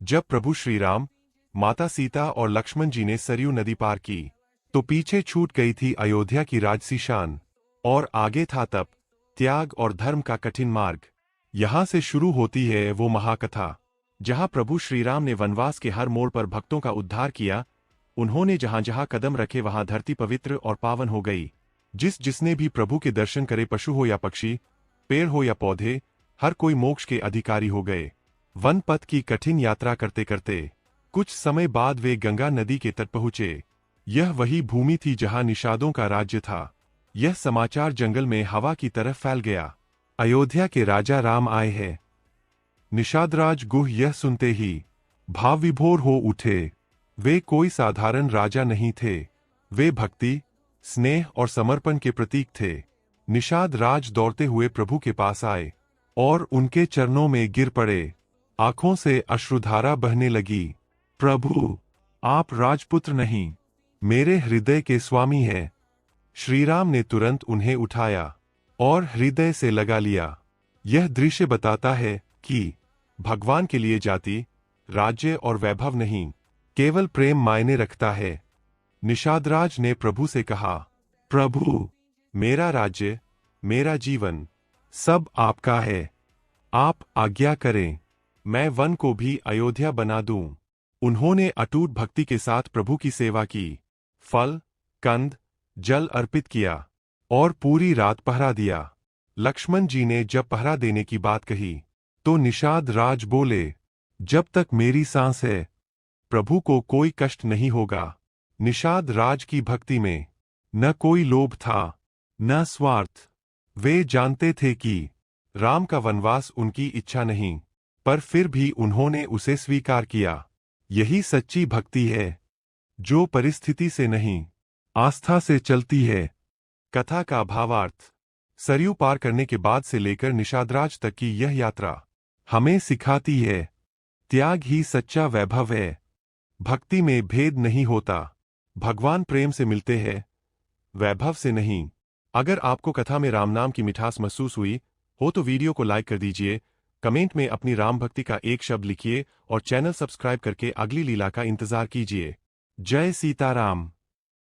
जब प्रभु श्री राम, माता सीता और लक्ष्मण जी ने सरयू नदी पार की, तो पीछे छूट गई थी अयोध्या की राजसी शान, और आगे था तप, त्याग और धर्म का कठिन मार्ग। यहां से शुरू होती है वो महाकथा, जहां प्रभु श्री राम ने वनवास के हर मोड़ पर भक्तों का उद्धार किया। उन्होंने जहां जहां कदम रखे वहां धरती पवित्र और पावन हो गई। जिसने भी प्रभु के दर्शन करे, पशु हो या पक्षी, पेड़ हो या पौधे, हर कोई मोक्ष के अधिकारी हो गए। वन पथ की कठिन यात्रा करते करते कुछ समय बाद वे गंगा नदी के तट पहुंचे। यह वही भूमि थी जहां निषादों का राज्य था। यह समाचार जंगल में हवा की तरह फैल गया। अयोध्या के राजा राम आए हैं। निषादराज गुह यह सुनते ही भाव विभोर हो उठे। वे कोई साधारण राजा नहीं थे, वे भक्ति, स्नेह और समर्पण के प्रतीक थे। निषाद राज दौड़ते हुए प्रभु के पास आए और उनके चरणों में गिर पड़े। आंखों से अश्रुधारा बहने लगी। प्रभु, आप राजपुत्र नहीं, मेरे हृदय के स्वामी हैं। श्रीराम ने तुरंत उन्हें उठाया और हृदय से लगा लिया। यह दृश्य बताता है कि भगवान के लिए जाति, राज्य और वैभव नहीं, केवल प्रेम मायने रखता है। निषादराज ने प्रभु से कहा, प्रभु, मेरा राज्य, मेरा जीवन, सब आपका है। आप आज्ञा करें, मैं वन को भी अयोध्या बना दूं। उन्होंने अटूट भक्ति के साथ प्रभु की सेवा की, फल, कंद, जल अर्पित किया और पूरी रात पहरा दिया। लक्ष्मण जी ने जब पहरा देने की बात कही, तो निषाद राज बोले, जब तक मेरी सांस है, प्रभु को कोई कष्ट नहीं होगा। निषाद राज की भक्ति में न कोई लोभ था, न स्वार्थ। वे जानते थे कि राम का वनवास उनकी इच्छा नहीं, पर फिर भी उन्होंने उसे स्वीकार किया। यही सच्ची भक्ति है, जो परिस्थिति से नहीं, आस्था से चलती है। कथा का भावार्थ। सरयू पार करने के बाद से लेकर निषादराज तक की यह यात्रा हमें सिखाती है, त्याग ही सच्चा वैभव है। भक्ति में भेद नहीं होता, भगवान प्रेम से मिलते हैं, वैभव से नहीं। अगर आपको कथा में राम नाम की मिठास महसूस हुई हो तो वीडियो को लाइक कर दीजिए, कमेंट में अपनी राम भक्ति का एक शब्द लिखिए और चैनल सब्सक्राइब करके अगली लीला का इंतजार कीजिए। जय सीताराम।